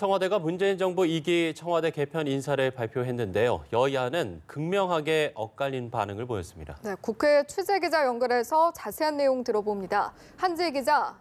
청와대가 문재인 정부 2기 청와대 개편 인사를 발표했는데요. 여야는 극명하게 엇갈린 반응을 보였습니다. 네, 국회 취재기자 연결해서 자세한 내용 들어봅니다. 한지혜 기자.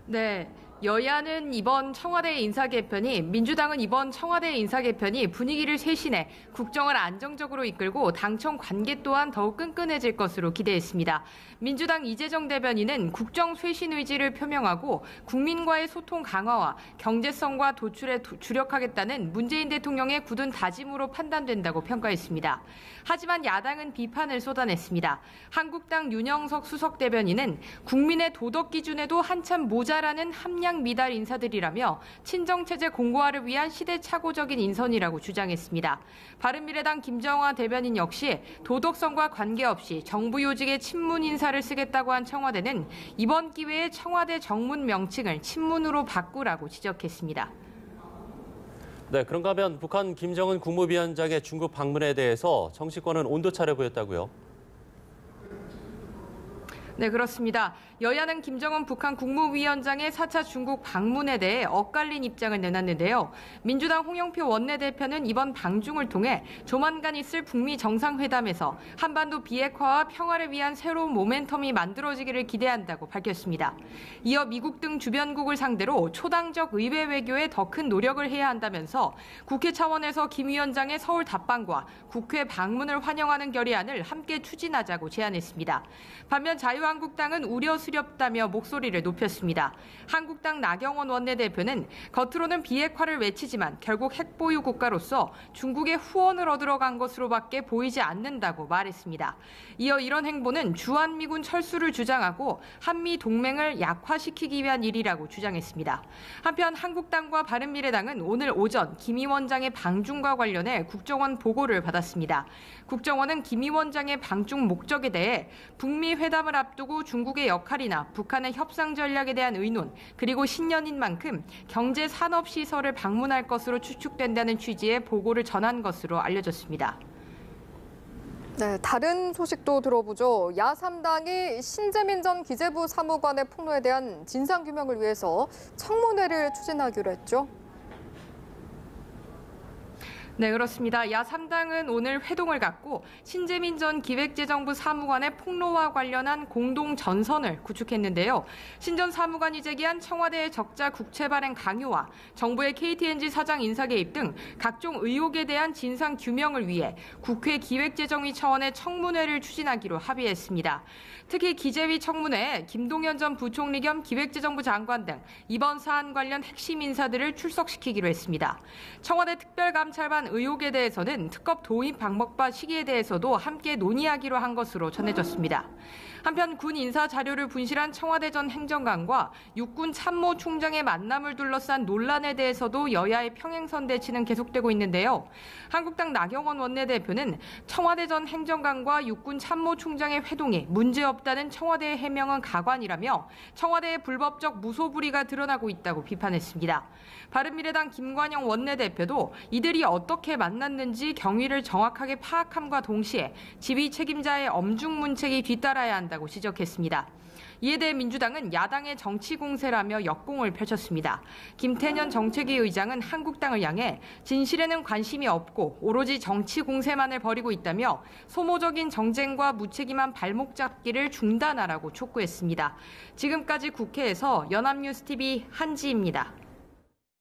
네. 여야는 이번 청와대 인사 개편이, 민주당은 이번 청와대 인사 개편이 분위기를 쇄신해 국정을 안정적으로 이끌고 당청 관계 또한 더욱 끈끈해질 것으로 기대했습니다. 민주당 이재정 대변인은 국정 쇄신 의지를 표명하고 국민과의 소통 강화와 경제성과 도출에 주력하겠다는 문재인 대통령의 굳은 다짐으로 판단된다고 평가했습니다. 하지만 야당은 비판을 쏟아냈습니다. 한국당 윤영석 수석 대변인은 국민의 도덕 기준에도 한참 모자라는 함량 미달 인사들이라며 친정체제 공고화를 위한 시대착오적인 인선이라고 주장했습니다. 바른미래당 김정화 대변인 역시 도덕성과 관계없이 정부 요직의 친문 인사를 쓰겠다고 한 청와대는 이번 기회에 청와대 정문 명칭을 친문으로 바꾸라고 지적했습니다. 네, 그런가 하면 북한 김정은 국무위원장의 중국 방문에 대해서 정치권은 온도차를 보였다고요? 네, 그렇습니다. 여야는 김정은 북한 국무위원장의 4차 중국 방문에 대해 엇갈린 입장을 내놨는데요. 민주당 홍영표 원내대표는 이번 방중을 통해 조만간 있을 북미 정상회담에서 한반도 비핵화와 평화를 위한 새로운 모멘텀이 만들어지기를 기대한다고 밝혔습니다. 이어 미국 등 주변국을 상대로 초당적 의회 외교에 더 큰 노력을 해야 한다면서 국회 차원에서 김 위원장의 서울 답방과 국회 방문을 환영하는 결의안을 함께 추진하자고 제안했습니다. 반면 자유한국당은 우려스럽다며 목소리를 높였습니다. 한국당 나경원 원내대표는 겉으로는 비핵화를 외치지만 결국 핵보유 국가로서 중국의 후원을 얻으러 간 것으로밖에 보이지 않는다고 말했습니다. 이어 이런 행보는 주한미군 철수를 주장하고 한미 동맹을 약화시키기 위한 일이라고 주장했습니다. 한편 한국당과 바른미래당은 오늘 오전 김 위원장의 방중과 관련해 국정원 보고를 받았습니다. 국정원은 김 위원장의 방중 목적에 대해 북미 회담을 앞두고 중국의 역할이나 북한의 협상 전략에 대한 의논, 그리고 신년인 만큼 경제 산업 시설을 방문할 것으로 추측된다는 취지의 보고를 전한 것으로 알려졌습니다. 네, 다른 소식도 들어보죠. 야3당이 신재민 전 기재부 사무관의 폭로에 대한 진상규명을 위해서 청문회를 추진하기로 했죠. 네, 그렇습니다. 야3당은 오늘 회동을 갖고 신재민 전 기획재정부 사무관의 폭로와 관련한 공동 전선을 구축했는데요. 신 전 사무관이 제기한 청와대의 적자 국채 발행 강요와 정부의 KTNG 사장 인사 개입 등 각종 의혹에 대한 진상 규명을 위해 국회 기획재정위 차원의 청문회를 추진하기로 합의했습니다. 특히 기재위 청문회에 김동연 전 부총리 겸 기획재정부 장관 등 이번 사안 관련 핵심 인사들을 출석시키기로 했습니다. 청와대 특별감찰반 의혹에 대해서는 특검 도입 방법과 시기에 대해서도 함께 논의하기로 한 것으로 전해졌습니다. 한편 군 인사 자료를 분실한 청와대 전 행정관과 육군 참모총장의 만남을 둘러싼 논란에 대해서도 여야의 평행선 대치는 계속되고 있는데요. 한국당 나경원 원내대표는 청와대 전 행정관과 육군 참모총장의 회동이 문제없다는 청와대의 해명은 가관이라며 청와대의 불법적 무소불위가 드러나고 있다고 비판했습니다. 바른미래당 김관영 원내대표도 이들이 어떻게 만났는지 경위를 정확하게 파악함과 동시에 지휘 책임자의 엄중문책이 뒤따라야 한다고 지적했습니다. 이에 대해 민주당은 야당의 정치 공세라며 역공을 펼쳤습니다. 김태년 정책위 의장은 한국당을 향해 진실에는 관심이 없고 오로지 정치 공세만을 벌이고 있다며 소모적인 정쟁과 무책임한 발목 잡기를 중단하라고 촉구했습니다. 지금까지 국회에서 연합뉴스TV 한지입니다.